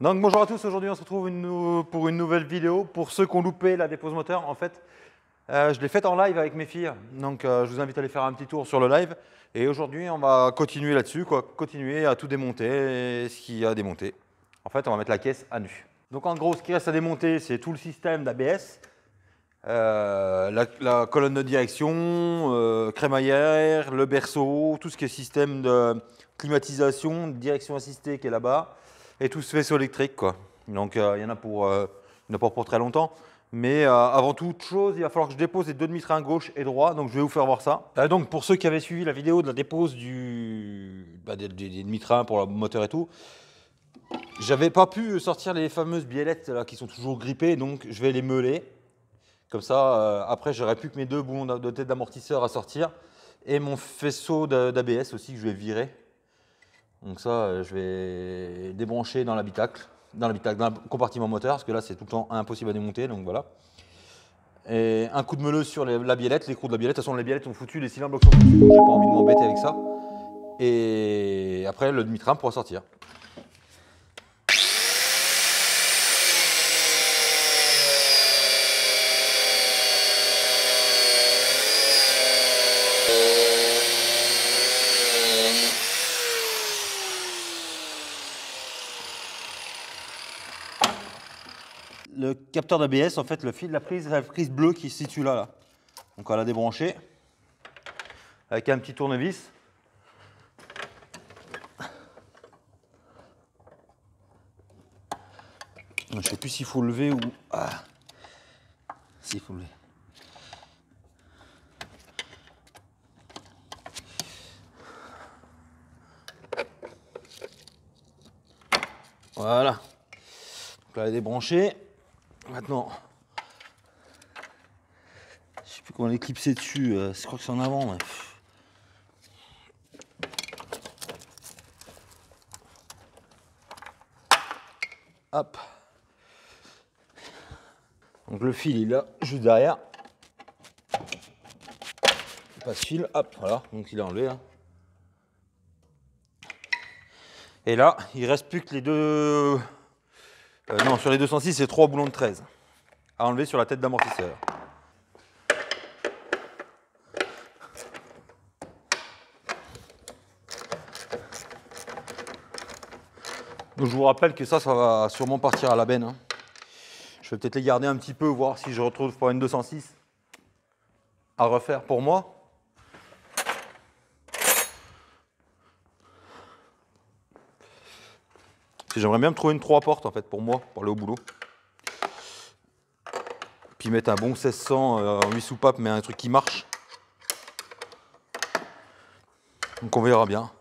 Donc bonjour à tous, aujourd'hui on se retrouve pour une nouvelle vidéo. Pour ceux qui ont loupé la dépose moteur, en fait, je l'ai faite en live avec mes filles. Donc je vous invite à aller faire un petit tour sur le live. Et aujourd'hui on va continuer là-dessus, continuer à tout démonter, ce qu'il y a à démonter. En fait on va mettre la caisse à nu. Donc en gros ce qui reste à démonter c'est tout le système d'ABS. La colonne de direction, crémaillère, le berceau, tout ce qui est système de climatisation, de direction assistée qui est là-bas, et tout ce vaisseau électrique, quoi. Donc il y en a pour très longtemps. Mais avant toute chose, il va falloir que je dépose les deux demi-trains gauche et droit, donc je vais vous faire voir ça. Donc pour ceux qui avaient suivi la vidéo de la dépose des demi-trains pour le moteur et tout, j'avais pas pu sortir les fameuses biellettes là, qui sont toujours grippées, donc je vais les meuler. Comme ça, après, j'aurai plus que mes deux boulons de tête d'amortisseur à sortir et mon faisceau d'ABS aussi que je vais virer. Donc ça, je vais débrancher dans l'habitacle, dans le compartiment moteur, parce que là, c'est tout le temps impossible à démonter, donc voilà. Et un coup de meuleuse sur la biellette, l'écrou de la biellette. De toute façon, les biellettes sont foutues, les cylindres sont foutus, donc j'ai pas envie de m'embêter avec ça. Et après, le demi-train pourra sortir. Le capteur d'ABS, en fait, le fil de la prise bleue qui se situe là. Donc on va la débrancher avec un petit tournevis. Je ne sais plus s'il faut lever ou... Ah. S'il faut lever. Voilà. Donc là, elle est débranchée. Maintenant, je sais plus comment l'éclipser dessus. Je crois que c'est en avant. Mais... Hop. Donc le fil il est là, juste derrière. Pas de fil. Hop, voilà. Donc il est enlevé. Hein. Et là, il reste plus que les deux. Non, sur les 206, c'est 3 boulons de 13 à enlever sur la tête d'amortisseur. Donc je vous rappelle que ça va sûrement partir à la benne. Hein. Je vais peut-être les garder un petit peu, voir si je retrouve pour une 206 à refaire pour moi. J'aimerais bien me trouver une 3 portes en fait pour moi, pour aller au boulot. Puis mettre un bon 1600 en 8 soupapes, mais un truc qui marche. Donc on verra bien.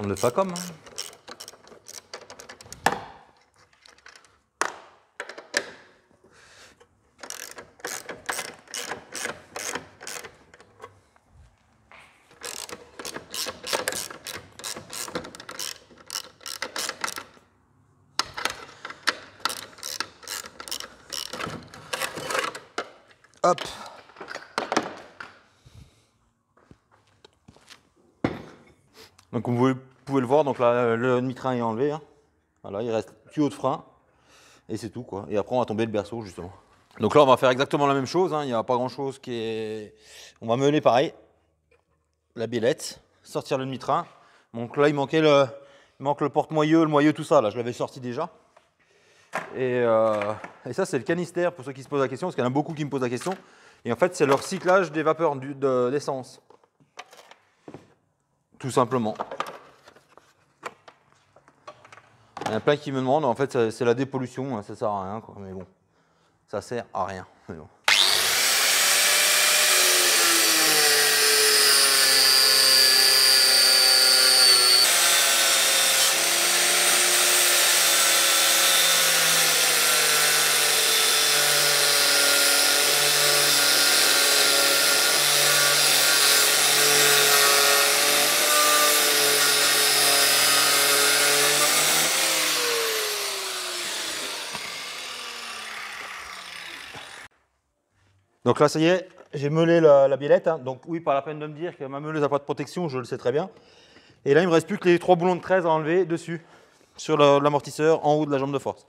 On ne le fait comme. Hein. Hop. Donc vous pouvez le voir, donc là, le demi-train est enlevé. Hein. Voilà, il reste tuyau de frein et c'est tout quoi. Et après on va tomber le berceau justement. Donc là on va faire exactement la même chose. Hein. Il n'y a pas grand chose qui est. On va meuler pareil. La biellette, sortir le demi-train. Donc là il manque le porte-moyeu, le moyeu, tout ça. Là je l'avais sorti déjà. Et ça c'est le canister pour ceux qui se posent la question, parce qu'il y en a beaucoup qui me posent la question. Et en fait c'est le recyclage des vapeurs d'essence. Tout simplement. Il y en a plein qui me demandent, en fait c'est la dépollution, ça sert à rien quoi, mais bon, ça sert à rien. Mais bon. Donc là, ça y est, j'ai meulé la biellette. Hein. Donc oui, pas la peine de me dire que ma meuleuse n'a pas de protection, je le sais très bien. Et là, il ne me reste plus que les 3 boulons de 13 à enlever dessus, sur l'amortisseur en haut de la jambe de force.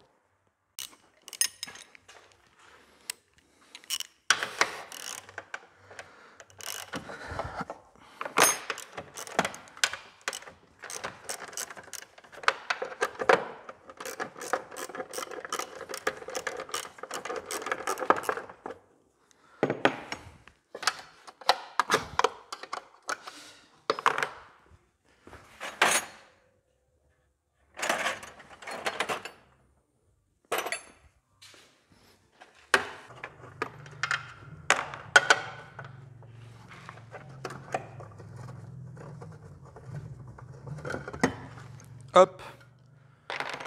Hop.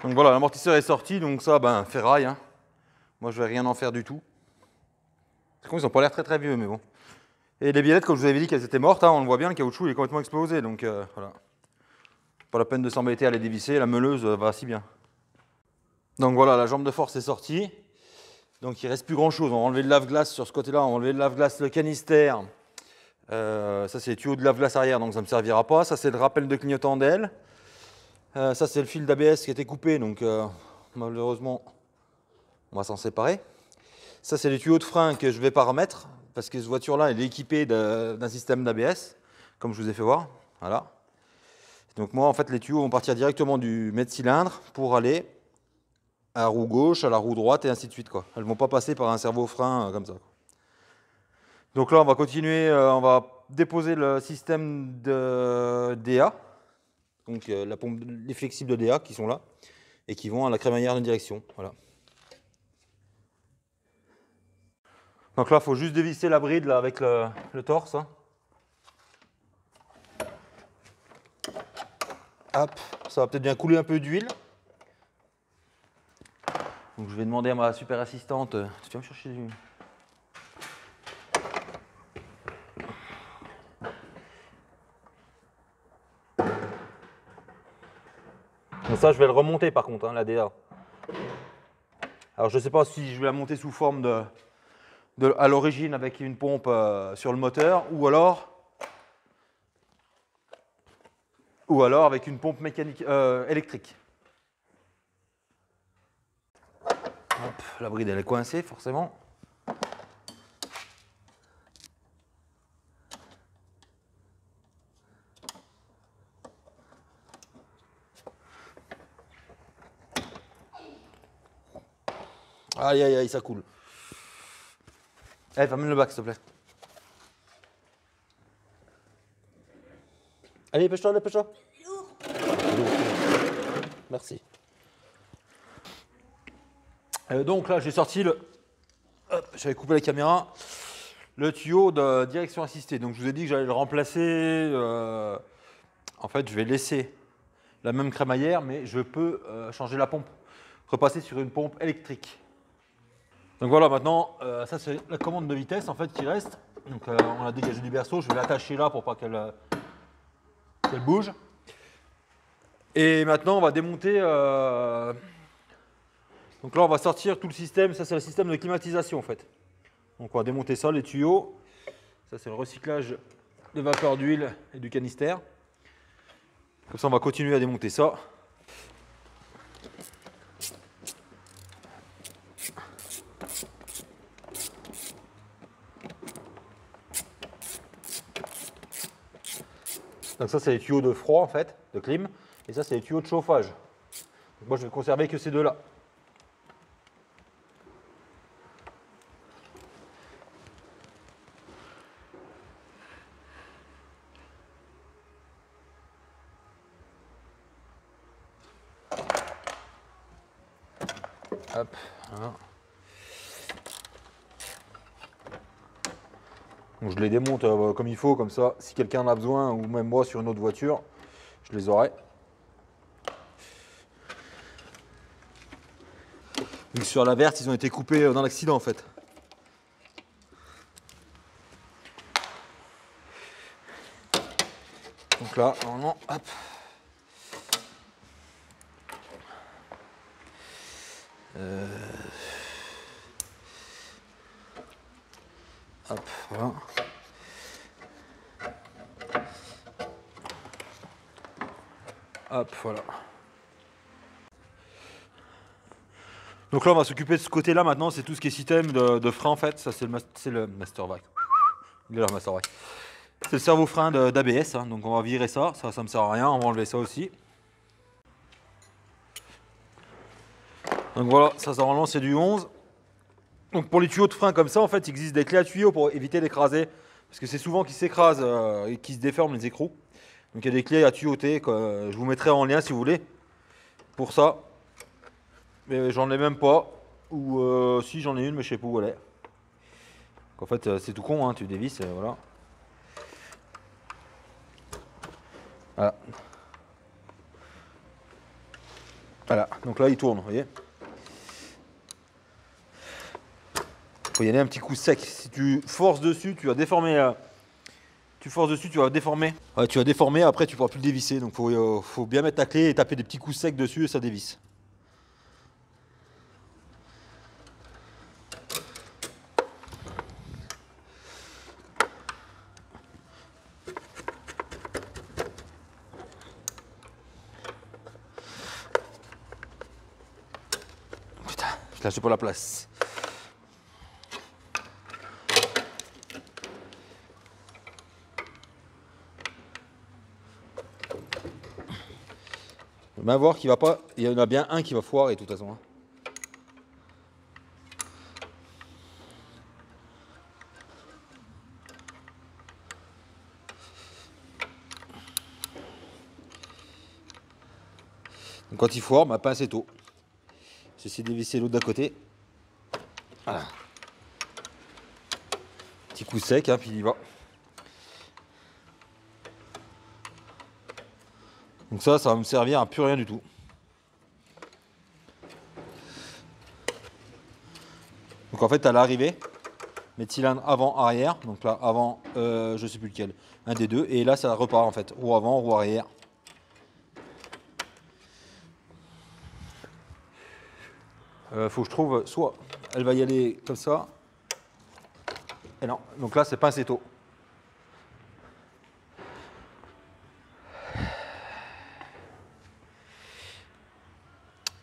Donc voilà, l'amortisseur est sorti, donc ça, ben, ferraille. Hein. Moi, je vais rien en faire du tout. Par contre, ils n'ont pas l'air très très vieux, mais bon. Et les biellettes, comme je vous avais dit qu'elles étaient mortes, hein, on le voit bien, le caoutchouc il est complètement explosé, donc voilà. Pas la peine de s'embêter à les dévisser, la meuleuse va si bien. Donc voilà, la jambe de force est sortie. Donc il ne reste plus grand chose. On va enlever le lave-glace sur ce côté-là, on va enlever le lave-glace, le canister. Ça, c'est les tuyaux de lave-glace arrière, donc ça ne me servira pas. Ça, c'est le rappel de clignotant d'aile. Ça, c'est le fil d'ABS qui a été coupé, donc malheureusement, on va s'en séparer. Ça, c'est les tuyaux de frein que je ne vais pas remettre, parce que cette voiture-là, elle est équipée d'un système d'ABS, comme je vous ai fait voir. Voilà. Donc moi, en fait, les tuyaux vont partir directement du mètre-cylindre pour aller à la roue gauche, à la roue droite, et ainsi de suite, quoi. Elles ne vont pas passer par un servo-frein comme ça. Donc là, on va continuer, on va déposer le système de DA, donc la pompe, les flexibles de DA qui sont là, et qui vont à la crémaillère de direction. Voilà. Donc là, il faut juste dévisser la bride là, avec le torse. Hein. Hop, ça va peut-être bien couler un peu d'huile. Donc je vais demander à ma super assistante, tu viens me chercher du... Donc ça, je vais le remonter par contre, hein, la DA. Alors je ne sais pas si je vais la monter sous forme à l'origine avec une pompe sur le moteur, ou alors avec une pompe mécanique électrique. Hop, la bride elle est coincée forcément. Aïe aïe aïe, ça coule. Allez, amène le bac s'il te plaît. Allez, dépêche-toi, dépêche-toi. Merci. Donc là, j'ai sorti le... J'avais coupé la caméra. Le tuyau de direction assistée. Donc je vous ai dit que j'allais le remplacer. En fait, je vais laisser la même crémaillère, mais je peux changer la pompe. Repasser sur une pompe électrique. Donc voilà, maintenant, ça c'est la commande de vitesse en fait qui reste. Donc on a dégagé du berceau, je vais l'attacher là pour pas qu'elle bouge. Et maintenant, on va démonter. Donc là, on va sortir tout le système. Ça, c'est le système de climatisation en fait. Donc on va démonter ça, les tuyaux. Ça, c'est le recyclage de vapeur d'huile et du canister. Comme ça, on va continuer à démonter ça. Donc ça, c'est les tuyaux de froid en fait, de clim. Et ça, c'est les tuyaux de chauffage. Donc moi, je vais conserver que ces deux-là. Hop, voilà. Donc je les démonte comme il faut, comme ça, si quelqu'un en a besoin, ou même moi sur une autre voiture, je les aurai. Donc sur la verte, ils ont été coupés dans l'accident en fait. Donc là, normalement, hop. Hop, voilà. Hop, voilà. Donc là, on va s'occuper de ce côté-là maintenant. C'est tout ce qui est système de frein en fait. Ça, c'est le master vac. Il est là, master vac. C'est le cerveau frein d'ABS. Hein. Donc on va virer ça. Ça me sert à rien. On va enlever ça aussi. Donc voilà, ça normalement c'est du 11. Donc pour les tuyaux de frein comme ça, en fait, il existe des clés à tuyaux pour éviter d'écraser. Parce que c'est souvent qu'ils s'écrasent et qu'ils se déforment les écrous. Donc il y a des clés à tuyauter. Je vous mettrai en lien si vous voulez. Pour ça. Mais j'en ai même pas. Ou si j'en ai une, mais je sais pas où elle est. Donc, en fait, c'est tout con, hein, tu dévisses, voilà. Voilà. Voilà, donc là il tourne, vous voyez. Faut y aller un petit coup sec. Si tu forces dessus, tu vas déformer. Tu forces dessus, tu vas déformer. Ouais, tu vas déformer, après tu pourras plus le dévisser. Donc faut bien mettre ta clé et taper des petits coups secs dessus et ça dévisse. Putain, là j'ai pas la place. On va voir qu'il va pas. Il y en a bien un qui va foirer de toute façon. Hein. Donc quand il foire, ma pince est eau. J'essaie de dévisser l'autre d'à côté. Voilà. Petit coup sec, hein, puis il y va. Donc ça va me servir à plus rien du tout. Donc en fait, à l'arrivée, mes cylindres avant-arrière. Donc là, avant, je sais plus lequel. Un des deux. Et là, ça repart en fait. Roue avant, roue arrière. Faut que je trouve, soit elle va y aller comme ça. Et non, donc là, c'est pincetto.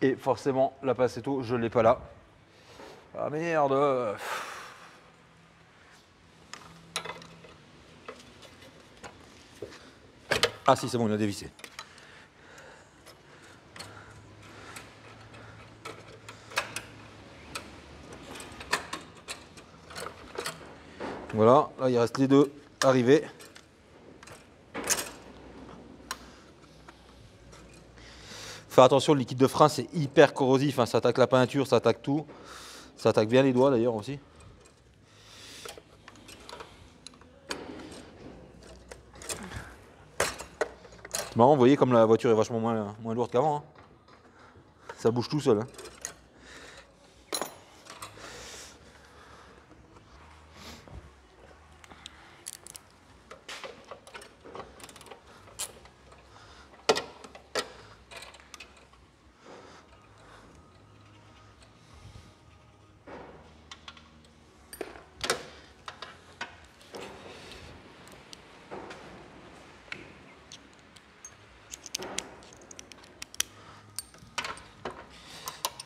Et forcément, la pincetto, je ne l'ai pas là. Ah merde! Ah si, c'est bon, il a dévissé. Voilà, là il reste les deux arrivés. Faire attention, le liquide de frein c'est hyper corrosif, hein. Ça attaque la peinture, ça attaque tout. Ça attaque bien les doigts d'ailleurs aussi. C'est marrant, vous voyez comme la voiture est vachement moins lourde qu'avant. Hein. Ça bouge tout seul. Hein.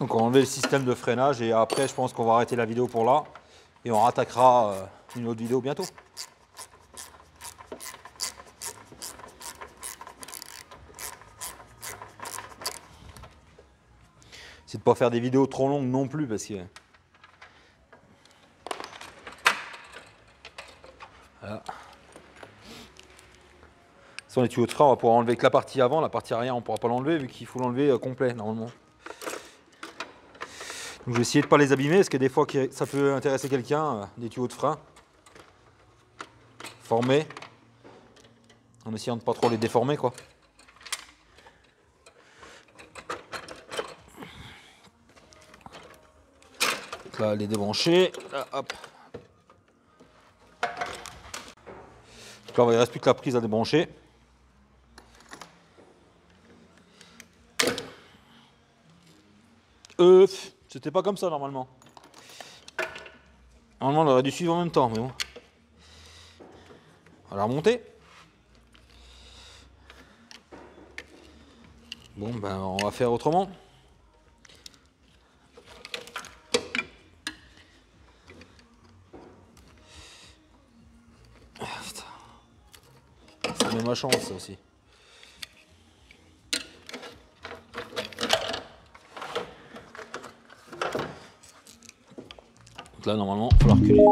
Donc on va enlever le système de freinage et après je pense qu'on va arrêter la vidéo pour là et on rattaquera une autre vidéo bientôt. C'est de pas faire des vidéos trop longues non plus parce que... Voilà. Sans les tuyaux de frein, on va pouvoir enlever que la partie avant, la partie arrière on ne pourra pas l'enlever vu qu'il faut l'enlever complet normalement. Donc je vais essayer de ne pas les abîmer parce que des fois ça peut intéresser quelqu'un, des tuyaux de frein formés, en essayant de ne pas trop les déformer quoi. Donc là, les débrancher, là, hop. Donc là, il ne reste plus que la prise à débrancher. C'était pas comme ça normalement. Normalement, on aurait dû suivre en même temps, mais bon. va la remonter. Bon, ben on va faire autrement. C'est même ma chance, ça aussi. Donc là, normalement, il va falloir reculer.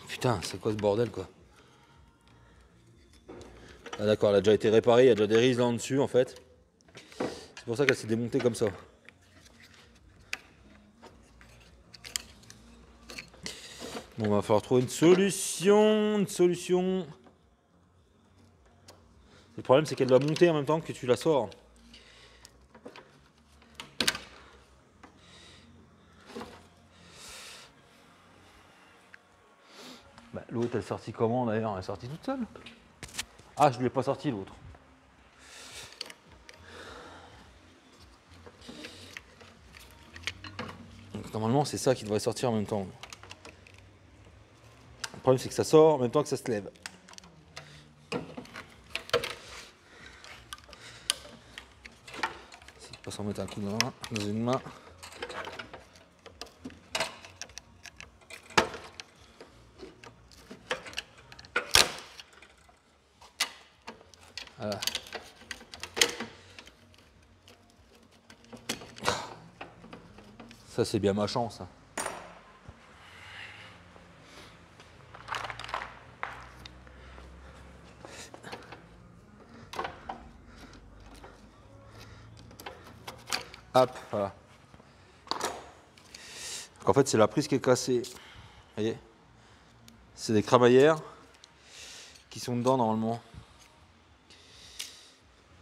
Putain, c'est quoi ce bordel, quoi? Ah d'accord, elle a déjà été réparée, il y a déjà des rises là en dessus, en fait. C'est pour ça qu'elle s'est démontée comme ça. Bon, il va falloir trouver une solution, Le problème, c'est qu'elle doit monter en même temps que tu la sors. Bah, l'autre, elle est sortie comment d'ailleurs? Elle est sortie toute seule. Ah, je ne lui ai pas sorti l'autre. Donc normalement, c'est ça qui devrait sortir en même temps. Le problème, c'est que ça sort en même temps que ça se lève. Si je pas s'en mettre un coup dans une main. Voilà. Ça, c'est bien ma chance. Hop, voilà. Donc en fait, c'est la prise qui est cassée. Vous voyez? C'est des crémaillères qui sont dedans normalement.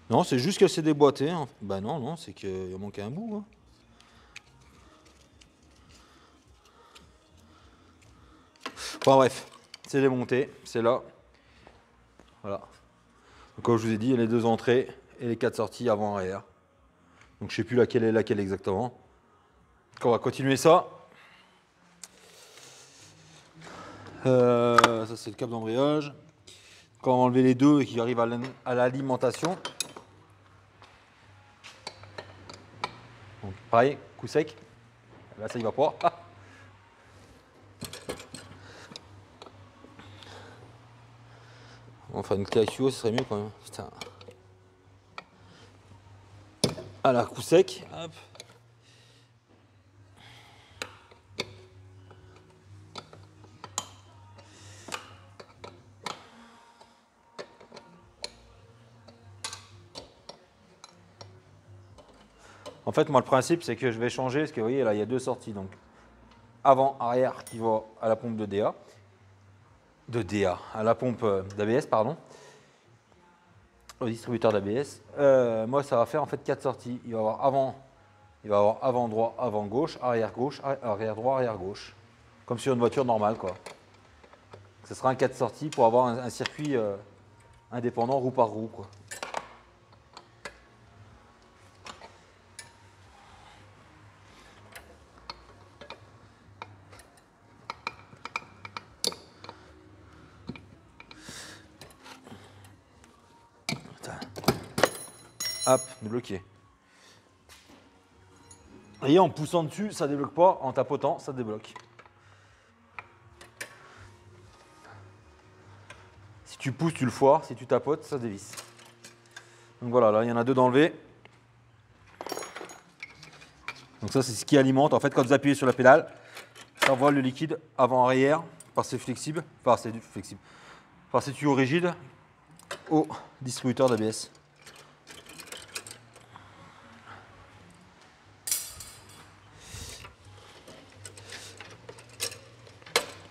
Non, c'est juste qu'elle s'est déboîtée. Hein. Bah non, c'est qu'il manquait un bout. Hein. Enfin bref, c'est démonté, c'est là. Voilà. Donc, comme je vous ai dit, il y a les deux entrées et les 4 sorties avant-arrière. Donc je ne sais plus laquelle est laquelle exactement. Donc, on va continuer ça. Ça c'est le câble d'embrayage. Quand on va enlever les deux et qui arrivent à l'alimentation. Donc pareil, coup sec. Là ça y va pas. Ah. Enfin une clé à tuyau, ce serait mieux quand même. Putain. Voilà, coup sec. Hop. En fait, moi, le principe, c'est que je vais changer, parce que vous voyez, là, il y a deux sorties. Donc, avant, arrière, qui va à la pompe de DA. À la pompe d'ABS, pardon. Au distributeur d'ABS. Moi, ça va faire en fait 4 sorties. Il va y avoir avant droit, avant gauche, arrière droit, arrière gauche. Comme sur une voiture normale, quoi. Ce sera un 4 sorties pour avoir un circuit indépendant roue par roue, quoi. Hop, bloqué. Et en poussant dessus, ça débloque pas. En tapotant, ça débloque. Si tu pousses, tu le foires. Si tu tapotes, ça dévisse. Donc voilà, là, il y en a deux d'enlever. Donc ça, c'est ce qui alimente. En fait, quand vous appuyez sur la pédale, ça envoie le liquide avant-arrière par ces flexibles, par ces tuyaux rigides au distributeur d'ABS.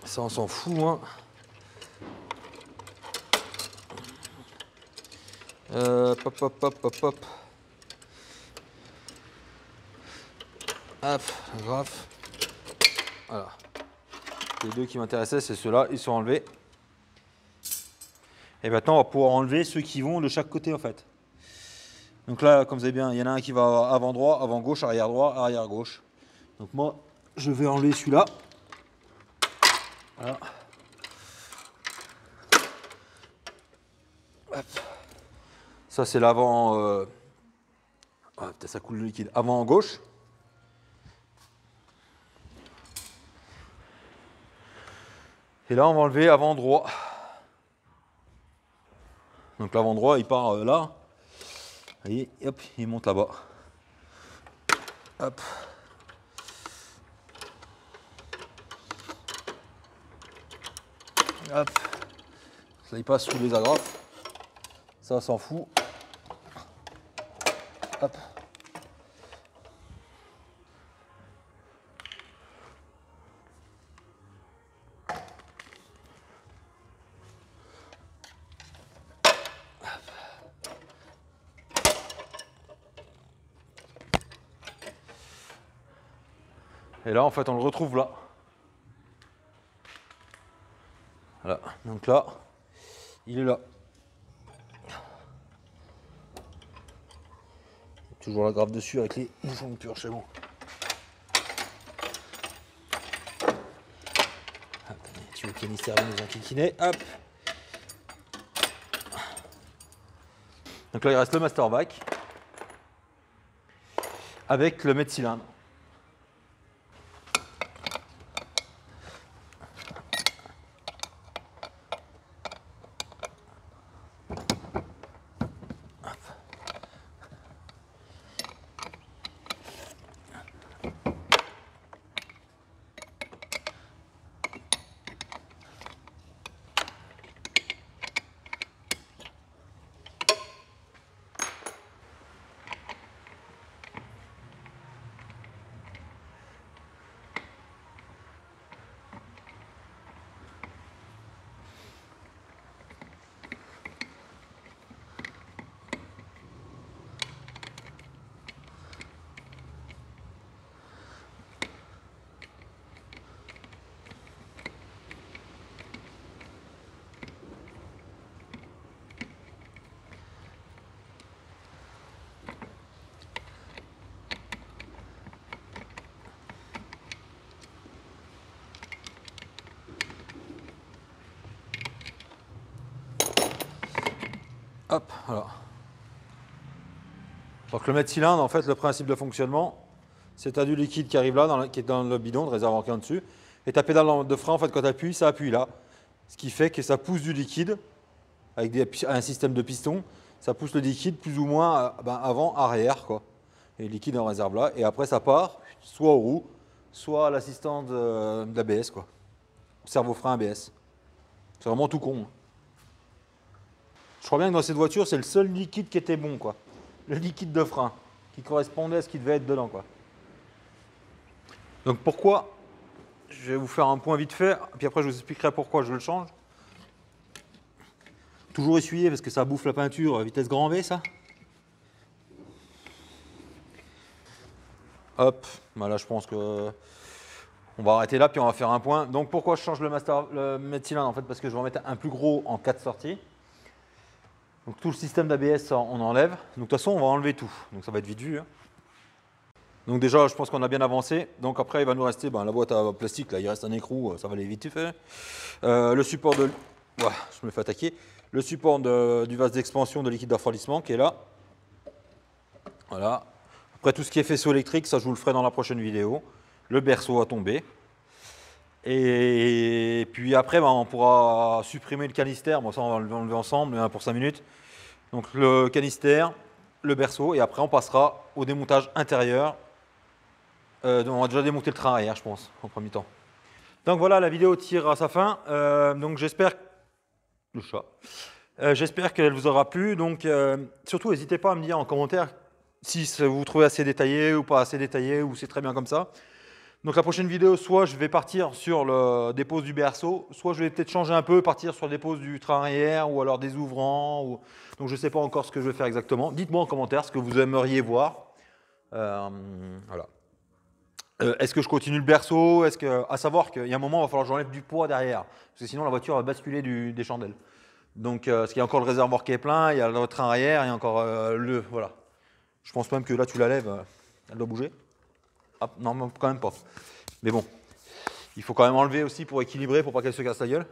Ça, on s'en fout, hein. Hop. Hop, graphe. Voilà. Les deux qui m'intéressaient, c'est ceux-là, ils sont enlevés. Et maintenant, on va pouvoir enlever ceux qui vont de chaque côté, en fait. Donc là, comme vous savez bien, il y en a un qui va avant droit, avant gauche, arrière droit, arrière gauche. Donc moi, je vais enlever celui-là. Voilà. Hop. Ça c'est l'avant. Ah, putain, ça coule le liquide. Avant gauche. Et là on va enlever avant droit. Donc l'avant droit il part là. Et hop, il monte là-bas. Hop. Hop. Ça il passe sous les agrafes. Ça s'en fout. Hop. Et là en fait on le retrouve là. Voilà, donc là, il est là. Toujours la grappe dessus avec les bouchons de purge, c'est bon. Tu veux qu'il y ait une styrène nous enquiquiner, hop. Donc là il reste le master vac avec le mètre cylindre. Hop, voilà. Donc le mètre cylindre, en fait, le principe de fonctionnement, c'est que tu as du liquide qui arrive là, qui est dans le bidon de réservoir qui est en dessus, et ta pédale de frein, en fait, quand tu appuies, ça appuie là. Ce qui fait que ça pousse du liquide, avec un système de piston, ça pousse le liquide plus ou moins avant, arrière, quoi. Et le liquide en réserve là, et après ça part, soit aux roues, soit à l'assistance de l'ABS, quoi. Cerveau-frein ABS. C'est vraiment tout con. Je crois bien que dans cette voiture, c'est le seul liquide qui était bon, quoi. Le liquide de frein, qui correspondait à ce qui devait être dedans, quoi. Donc pourquoi, je vais vous faire un point vite fait, puis après je vous expliquerai pourquoi je le change. Toujours essuyer parce que ça bouffe la peinture, vitesse grand V, ça. Hop, bah là je pense que on va arrêter là, puis on va faire un point. Donc pourquoi je change le mètre cylindre, en fait, parce que je vais en mettre un plus gros en 4 sorties. Donc tout le système d'ABS, on enlève. Donc de toute façon, on va enlever tout. Donc ça va être vite vu. Hein. Donc déjà, je pense qu'on a bien avancé. Donc après, il va nous rester la boîte à plastique. Là, il reste un écrou, ça va aller vite fait. Le support de... Ouah, je me fais attaquer. Le support du vase d'expansion de liquide de refroidissement qui est là. Voilà. Après, tout ce qui est faisceau électrique, ça je vous le ferai dans la prochaine vidéo. Le berceau à tomber. Et puis après, on pourra supprimer le canister. Bon, ça, on va l'enlever ensemble pour 5 minutes. Donc le canister, le berceau, et après on passera au démontage intérieur. On va déjà démonter le train arrière, je pense, en premier temps. Donc voilà, la vidéo tire à sa fin. Donc j'espère... Le chat. J'espère qu'elle vous aura plu. Donc surtout, n'hésitez pas à me dire en commentaire si vous trouvez assez détaillé ou pas assez détaillé, ou c'est très bien comme ça. Donc la prochaine vidéo, soit je vais partir sur le dépose du berceau, soit je vais peut-être changer un peu, partir sur le dépose du train arrière, ou alors des ouvrants. Donc je ne sais pas encore ce que je vais faire exactement. Dites-moi en commentaire ce que vous aimeriez voir. Voilà. Est-ce que je continue le berceau? À savoir qu'il y a un moment, il va falloir que j'enlève du poids derrière, parce que sinon la voiture va basculer des chandelles. Donc parce qu'il y a encore le réservoir qui est plein, il y a le train arrière, il y a encore voilà. Je pense même que là tu la lèves, elle doit bouger. Ah, non, quand même pas. Mais bon. Il faut quand même enlever aussi pour équilibrer, pour pas qu'elle se casse la gueule.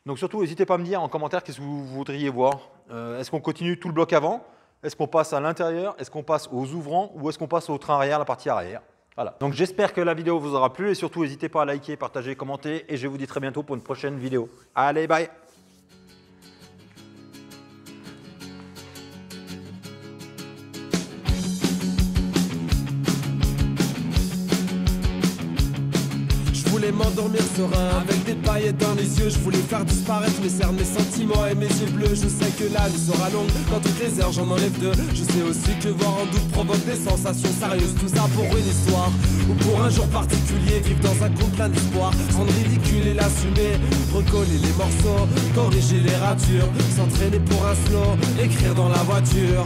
Donc surtout, n'hésitez pas à me dire en commentaire qu'est-ce que vous voudriez voir. Est-ce qu'on continue tout le bloc avant? Est-ce qu'on passe à l'intérieur? Est-ce qu'on passe aux ouvrants? Ou est-ce qu'on passe au train arrière, la partie arrière? Voilà. Donc j'espère que la vidéo vous aura plu et surtout n'hésitez pas à liker, partager, commenter et je vous dis très bientôt pour une prochaine vidéo. Allez, bye! Je voulais m'endormir serein avec des paillettes dans les yeux. Je voulais faire disparaître mes cernes, mes sentiments et mes yeux bleus. Je sais que la nuit sera longue, dans toutes les heures j'en enlève deux. Je sais aussi que voir en doute provoque des sensations sérieuses. Tout ça pour une histoire, ou pour un jour particulier. Vivre dans un conte plein d'espoir, rendre ridicule et l'assumer. Recoller les morceaux, corriger les ratures. S'entraîner pour un slow, écrire dans la voiture.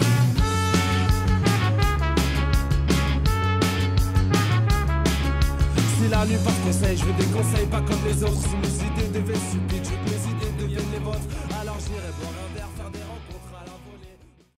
Si la nuit porte conseil, je veux des conseils pas comme les autres. Si mes idées devaient stupides, je veux que mes idées deviennent les vôtres.